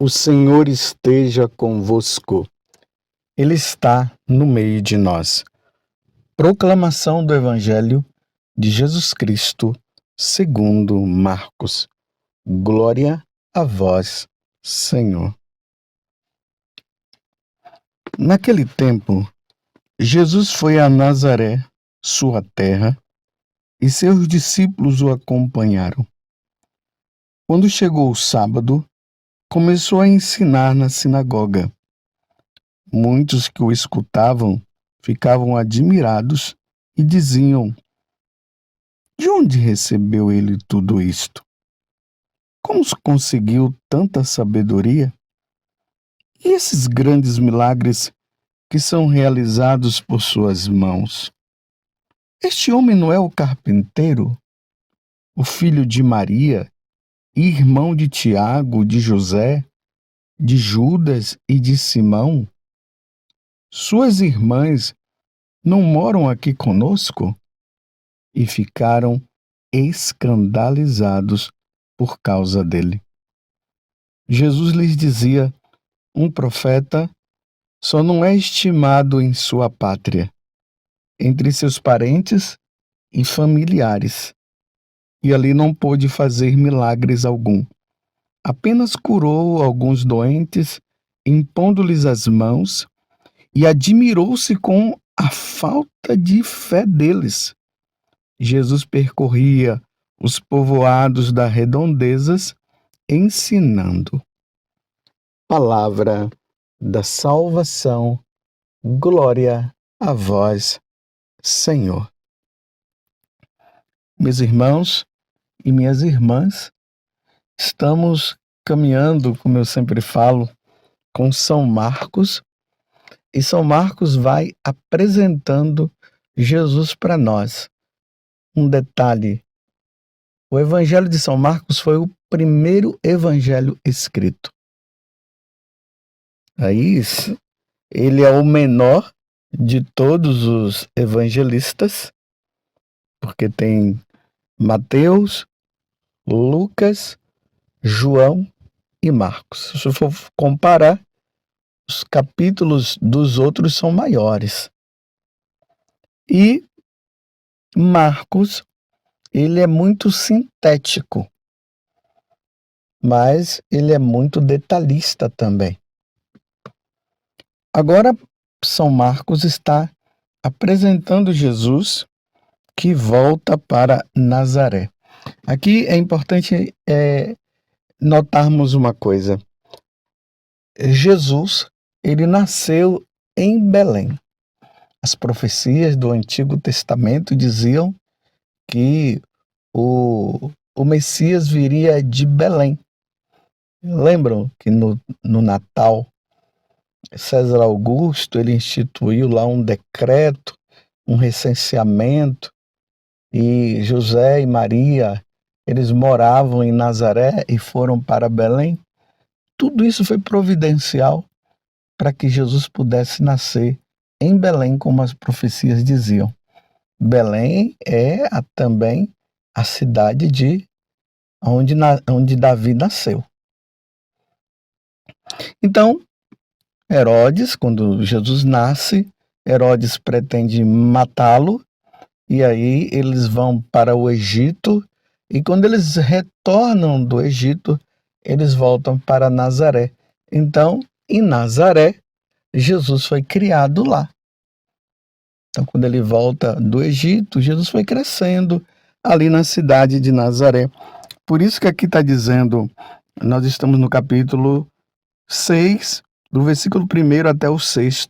O Senhor esteja convosco. Ele está no meio de nós. Proclamação do Evangelho de Jesus Cristo, segundo Marcos. Glória a vós, Senhor. Naquele tempo, Jesus foi a Nazaré, sua terra, e seus discípulos o acompanharam. Quando chegou o sábado, começou a ensinar na sinagoga. Muitos que o escutavam ficavam admirados e diziam: de onde recebeu ele tudo isto? Como conseguiu tanta sabedoria? E esses grandes milagres que são realizados por suas mãos? Este homem não é o carpinteiro, o filho de Maria, irmão de Tiago, de José, de Judas e de Simão? Suas irmãs não moram aqui conosco? E ficaram escandalizados por causa dele. Jesus lhes dizia: um profeta só não é estimado em sua pátria, entre seus parentes e familiares. E ali não pôde fazer milagres algum. Apenas curou alguns doentes, impondo-lhes as mãos, e admirou-se com a falta de fé deles. Jesus percorria os povoados das redondezas, ensinando. Palavra da salvação, glória a vós, Senhor. Meus irmãos e minhas irmãs, estamos caminhando, como eu sempre falo, com São Marcos, e São Marcos vai apresentando Jesus para nós. Um detalhe: o Evangelho de São Marcos foi o primeiro evangelho escrito. Aí, ele é o menor de todos os evangelistas, porque tem Mateus, Lucas, João e Marcos. Se for comparar, os capítulos dos outros são maiores. E Marcos, ele é muito sintético, mas ele é muito detalhista também. Agora, São Marcos está apresentando Jesus que volta para Nazaré. Aqui é importante notarmos uma coisa. Jesus, ele nasceu em Belém. As profecias do Antigo Testamento diziam que o Messias viria de Belém. Lembram que no Natal, César Augusto, ele instituiu lá um decreto, um recenseamento, e José e Maria, eles moravam em Nazaré e foram para Belém. Tudo isso foi providencial para que Jesus pudesse nascer em Belém, como as profecias diziam. Belém é também a cidade onde Davi nasceu. Então, Herodes, quando Jesus nasce, Herodes pretende matá-lo, e aí eles vão para o Egito, e quando eles retornam do Egito, eles voltam para Nazaré. Então, em Nazaré, Jesus foi criado lá. Então, quando ele volta do Egito, Jesus foi crescendo ali na cidade de Nazaré. Por isso que aqui está dizendo, nós estamos no capítulo 6, do versículo 1 até o 6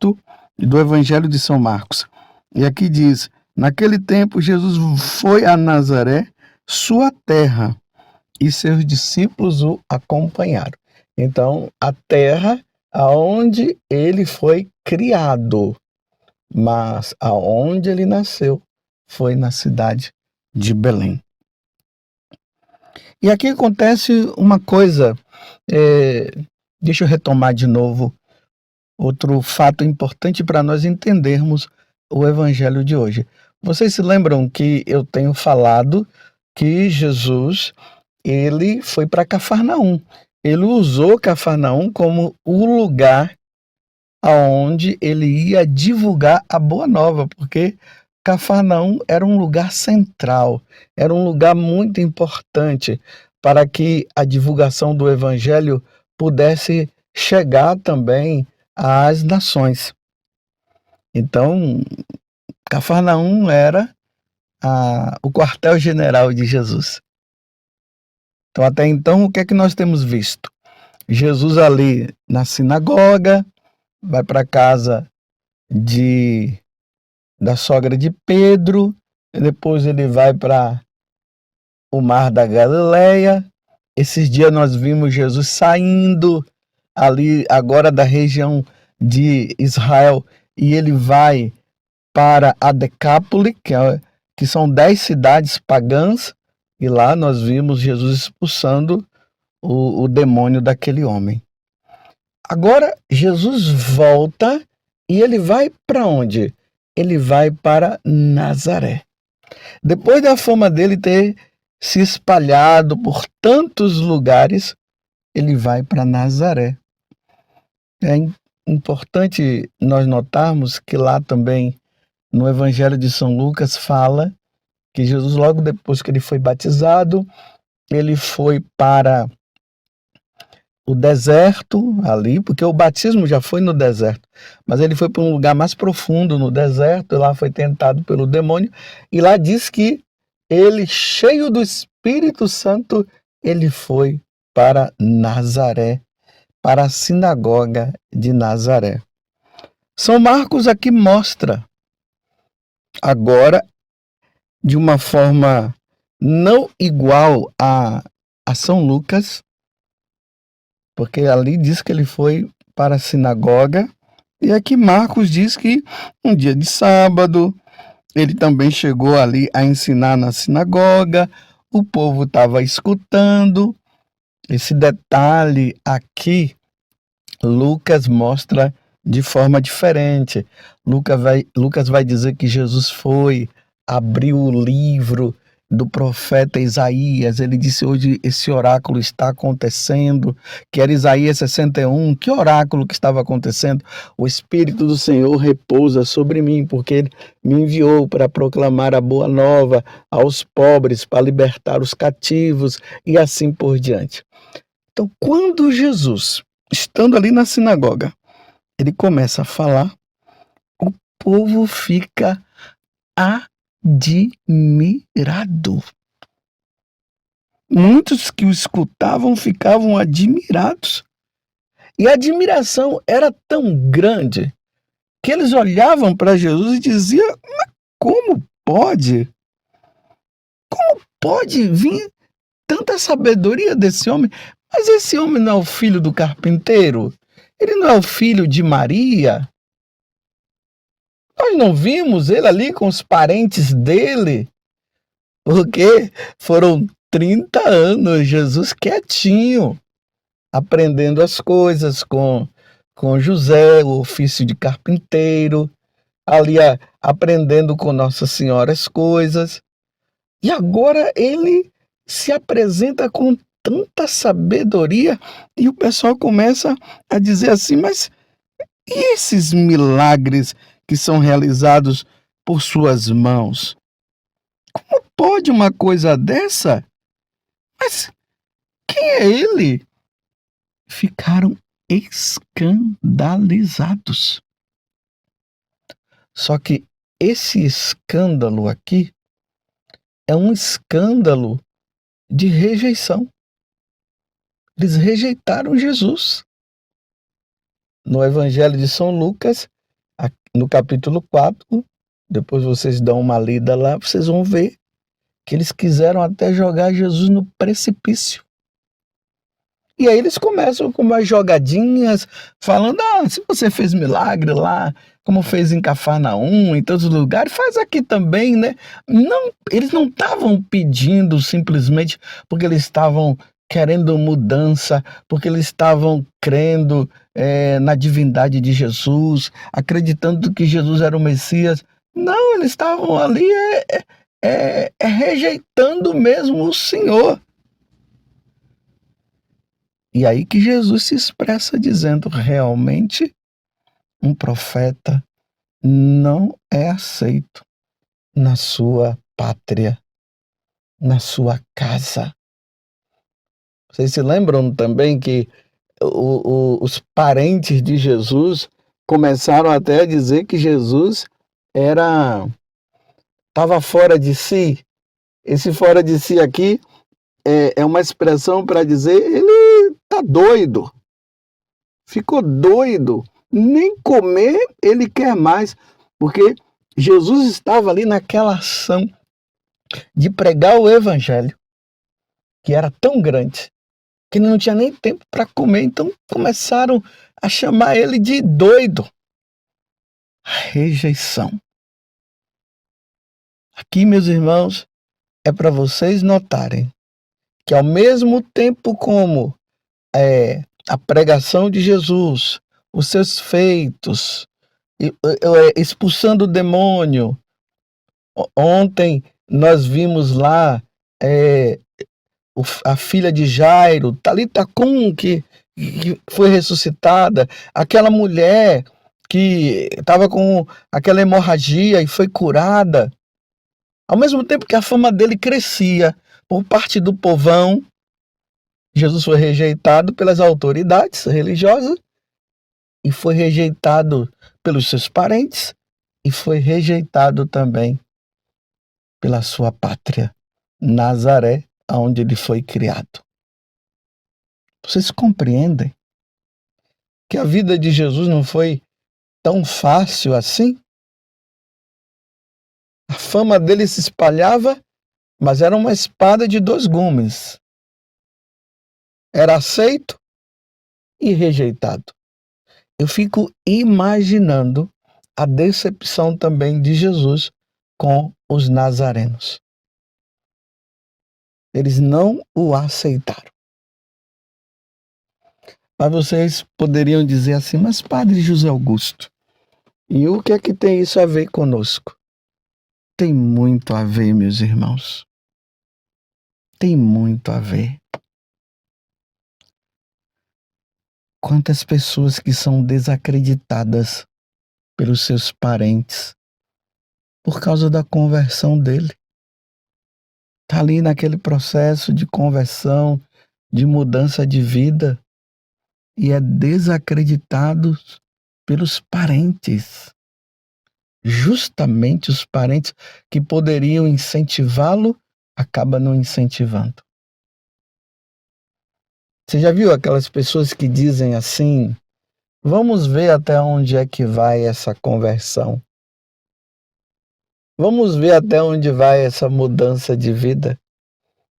do Evangelho de São Marcos. E aqui diz: naquele tempo Jesus foi a Nazaré, sua terra, e seus discípulos o acompanharam. Então, a terra aonde ele foi criado, mas aonde ele nasceu foi na cidade de Belém. E aqui acontece uma coisa, deixa eu retomar de novo outro fato importante para nós entendermos o evangelho de hoje. Vocês se lembram que eu tenho falado que Jesus, ele foi para Cafarnaum. Ele usou Cafarnaum como o lugar aonde ele ia divulgar a boa nova, porque Cafarnaum era um lugar central, era um lugar muito importante para que a divulgação do evangelho pudesse chegar também às nações. Então, Cafarnaum era o quartel-general de Jesus. Então, até então, o que é que nós temos visto? Jesus ali na sinagoga, vai para casa da sogra de Pedro, e depois ele vai para o mar da Galileia. Esses dias nós vimos Jesus saindo ali agora da região de Israel e ele vai para a Decápole, que são 10 cidades pagãs, e lá nós vimos Jesus expulsando o demônio daquele homem. Agora Jesus volta e ele vai para onde? Ele vai para Nazaré. Depois da fama dele ter se espalhado por tantos lugares, ele vai para Nazaré. É importante nós notarmos que lá também, no Evangelho de São Lucas, fala que Jesus, logo depois que ele foi batizado, ele foi para o deserto ali, porque o batismo já foi no deserto, mas ele foi para um lugar mais profundo no deserto, e lá foi tentado pelo demônio, e lá diz que ele, cheio do Espírito Santo, ele foi para Nazaré, para a sinagoga de Nazaré. São Marcos aqui mostra, agora, de uma forma não igual a São Lucas, porque ali diz que ele foi para a sinagoga, e aqui Marcos diz que um dia de sábado, ele também chegou ali a ensinar na sinagoga, o povo estava escutando. Esse detalhe aqui, Lucas mostra de forma diferente. Lucas vai dizer que Jesus foi, abriu o livro do profeta Isaías, ele disse: hoje esse oráculo está acontecendo, que era Isaías 61, que oráculo que estava acontecendo? O Espírito do Senhor repousa sobre mim, porque ele me enviou para proclamar a boa nova aos pobres, para libertar os cativos e assim por diante. Então, quando Jesus, estando ali na sinagoga, ele começa a falar, o povo fica admirado. Muitos que o escutavam ficavam admirados. E a admiração era tão grande que eles olhavam para Jesus e diziam: mas como pode? Como pode vir tanta sabedoria desse homem? Mas esse homem não é o filho do carpinteiro? Ele não é o filho de Maria? Nós não vimos ele ali com os parentes dele? Porque foram 30 anos Jesus quietinho, aprendendo as coisas com José, o ofício de carpinteiro, ali aprendendo com Nossa Senhora as coisas. E agora ele se apresenta com tanta sabedoria e o pessoal começa a dizer assim: mas e esses milagres que são realizados por suas mãos? Como pode uma coisa dessa? Mas quem é ele? Ficaram escandalizados. Só que esse escândalo aqui é um escândalo de rejeição. Eles rejeitaram Jesus. No Evangelho de São Lucas, no capítulo 4, depois vocês dão uma lida lá, vocês vão ver que eles quiseram até jogar Jesus no precipício. E aí eles começam com umas jogadinhas, falando: se você fez milagre lá, como fez em Cafarnaum, em todos os lugares, faz aqui também, né? Não, eles não estavam pedindo simplesmente porque eles estavam querendo mudança, porque eles estavam crendo na divindade de Jesus, acreditando que Jesus era o Messias. Não, eles estavam ali rejeitando mesmo o Senhor. E aí que Jesus se expressa dizendo: realmente um profeta não é aceito na sua pátria, na sua casa. Vocês se lembram também que os parentes de Jesus começaram até a dizer que Jesus estava fora de si. Esse fora de si aqui é uma expressão para dizer ele está doido, ficou doido, nem comer ele quer mais, porque Jesus estava ali naquela ação de pregar o evangelho, que era tão grande, que não tinha nem tempo para comer, então começaram a chamar ele de doido. Rejeição. Aqui, meus irmãos, é para vocês notarem que ao mesmo tempo como a pregação de Jesus, os seus feitos, expulsando o demônio. Ontem nós vimos lá a filha de Jairo, Talita Cum, que foi ressuscitada, aquela mulher que estava com aquela hemorragia e foi curada. Ao mesmo tempo que a fama dele crescia por parte do povão, Jesus foi rejeitado pelas autoridades religiosas e foi rejeitado pelos seus parentes e foi rejeitado também pela sua pátria, Nazaré, onde ele foi criado. Vocês compreendem que a vida de Jesus não foi tão fácil assim? A fama dele se espalhava, mas era uma espada de dois gumes. Era aceito e rejeitado. Eu fico imaginando a decepção também de Jesus com os nazarenos. Eles não o aceitaram. Mas vocês poderiam dizer assim, mas Padre José Augusto, e o que é que tem isso a ver conosco? Tem muito a ver, meus irmãos. Tem muito a ver. Quantas pessoas que são desacreditadas pelos seus parentes por causa da conversão dele. Está ali naquele processo de conversão, de mudança de vida, e é desacreditado pelos parentes. Justamente os parentes que poderiam incentivá-lo, acabam não incentivando. Você já viu aquelas pessoas que dizem assim, vamos ver até onde é que vai essa conversão. Vamos ver até onde vai essa mudança de vida.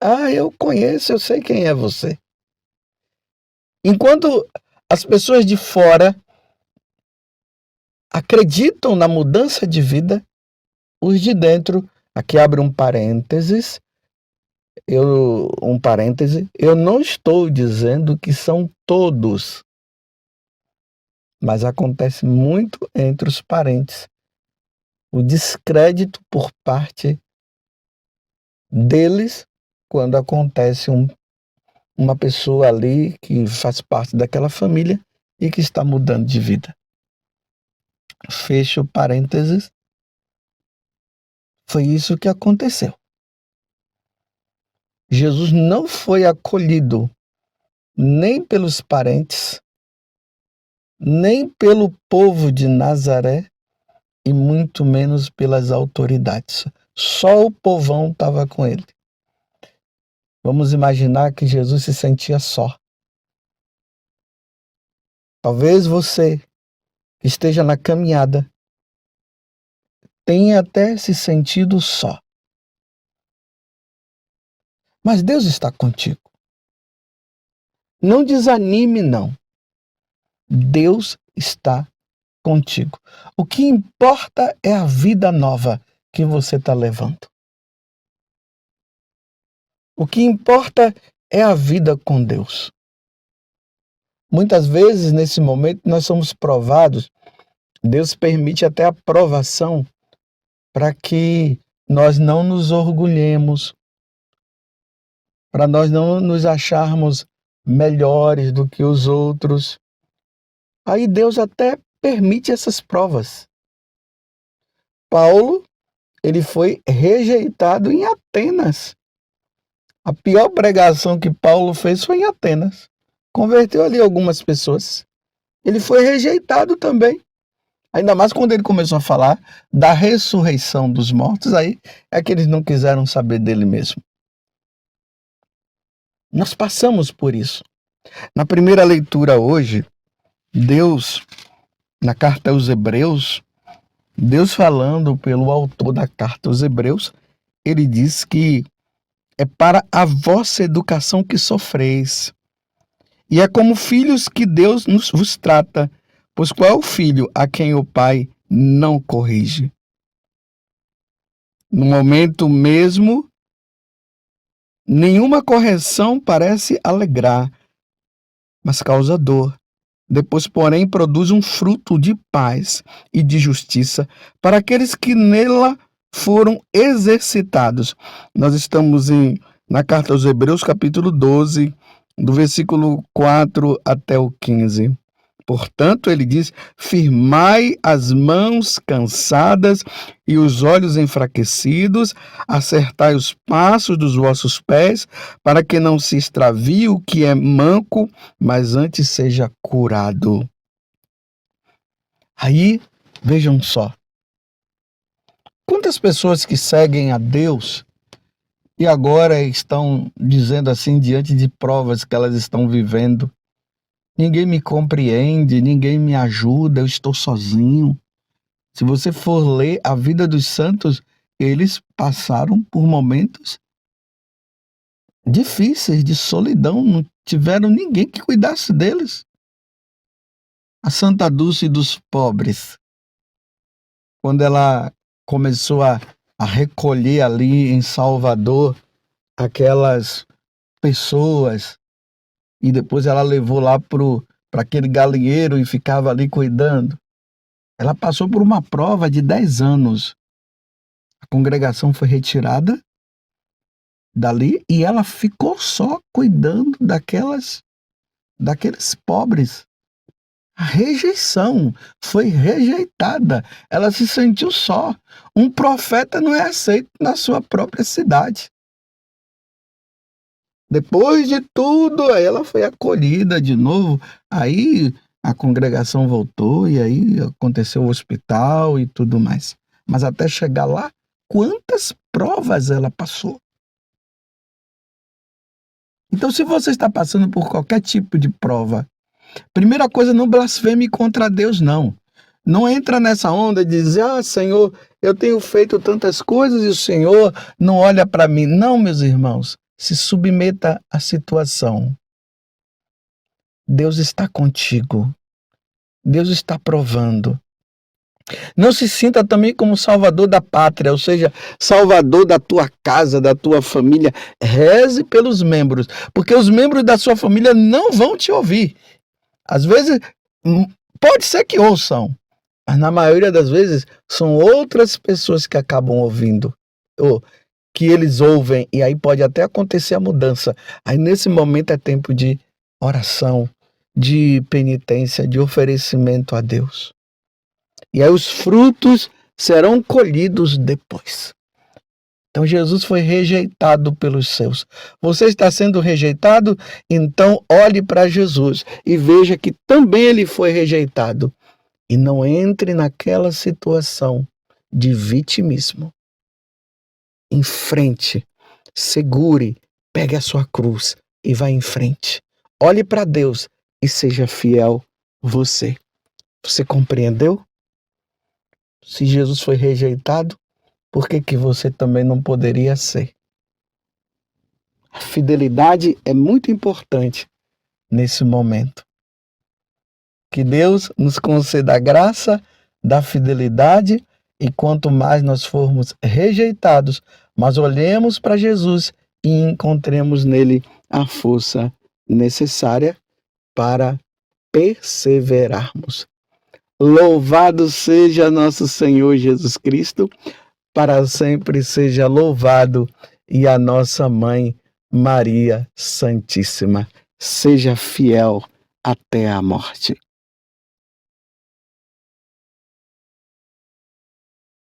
Ah, eu conheço, eu sei quem é você. Enquanto as pessoas de fora acreditam na mudança de vida, os de dentro, aqui abre um parêntese, eu não estou dizendo que são todos, mas acontece muito entre os parentes. O descrédito por parte deles quando acontece uma pessoa ali que faz parte daquela família e que está mudando de vida. Fecho parênteses. Foi isso que aconteceu. Jesus não foi acolhido nem pelos parentes, nem pelo povo de Nazaré e muito menos pelas autoridades. Só o povão estava com ele. Vamos imaginar que Jesus se sentia só. Talvez você que esteja na caminhada tenha até se sentido só. Mas Deus está contigo. Não desanime, não. Deus está contigo. O que importa é a vida nova que você está levando. O que importa é a vida com Deus. Muitas vezes, nesse momento, nós somos provados. Deus permite até a provação para que nós não nos orgulhemos, para nós não nos acharmos melhores do que os outros. Aí Deus até permite essas provas. Paulo, ele foi rejeitado em Atenas. A pior pregação que Paulo fez foi em Atenas. Converteu ali algumas pessoas. Ele foi rejeitado também. Ainda mais quando ele começou a falar da ressurreição dos mortos, aí é que eles não quiseram saber dele mesmo. Nós passamos por isso. Na primeira leitura hoje, Deus, na carta aos Hebreus, Deus falando pelo autor da carta aos Hebreus, ele diz que é para a vossa educação que sofreis. E é como filhos que Deus vos trata, pois qual é o filho a quem o pai não corrige? No momento mesmo, nenhuma correção parece alegrar, mas causa dor. Depois, porém, produz um fruto de paz e de justiça para aqueles que nela foram exercitados. Nós estamos na carta aos Hebreus, capítulo 12, do versículo 4 até o 15. Portanto, ele diz: firmai as mãos cansadas e os olhos enfraquecidos, acertai os passos dos vossos pés, para que não se extravie o que é manco, mas antes seja curado. Aí, vejam só, quantas pessoas que seguem a Deus e agora estão dizendo assim, diante de provas que elas estão vivendo: ninguém me compreende, ninguém me ajuda, eu estou sozinho. Se você for ler a vida dos santos, eles passaram por momentos difíceis, de solidão, não tiveram ninguém que cuidasse deles. A Santa Dulce dos pobres, quando ela começou a recolher ali em Salvador aquelas pessoas, e depois ela levou lá para aquele galinheiro e ficava ali cuidando. Ela passou por uma prova de 10 anos. A congregação foi retirada dali e ela ficou só cuidando daqueles pobres. A rejeição, foi rejeitada. Ela se sentiu só. Um profeta não é aceito na sua própria cidade. Depois de tudo, aí ela foi acolhida de novo. Aí a congregação voltou e aí aconteceu o hospital e tudo mais. Mas até chegar lá, quantas provas ela passou? Então, se você está passando por qualquer tipo de prova, primeira coisa, não blasfeme contra Deus, não. Não entra nessa onda de dizer: ah, Senhor, eu tenho feito tantas coisas e o Senhor não olha para mim. Não, meus irmãos, se submeta à situação. Deus está contigo. Deus está provando. Não se sinta também como salvador da pátria, ou seja, salvador da tua casa, da tua família. Reze pelos membros, porque os membros da sua família não vão te ouvir. Às vezes, pode ser que ouçam, mas na maioria das vezes são outras pessoas que acabam ouvindo, ou que eles ouvem, e aí pode até acontecer a mudança. Aí nesse momento é tempo de oração, de penitência, de oferecimento a Deus. E aí os frutos serão colhidos depois. Então Jesus foi rejeitado pelos seus. Você está sendo rejeitado? Então olhe para Jesus e veja que também ele foi rejeitado. E não entre naquela situação de vitimismo. Em frente, segure, pegue a sua cruz e vá em frente. Olhe para Deus e seja fiel você. Você compreendeu? Se Jesus foi rejeitado, por que você também não poderia ser? A fidelidade é muito importante nesse momento. Que Deus nos conceda a graça da fidelidade e quanto mais nós formos rejeitados, mas olhemos para Jesus e encontremos nele a força necessária para perseverarmos. Louvado seja nosso Senhor Jesus Cristo, para sempre seja louvado, e a nossa Mãe Maria Santíssima. seja fiel até a morte.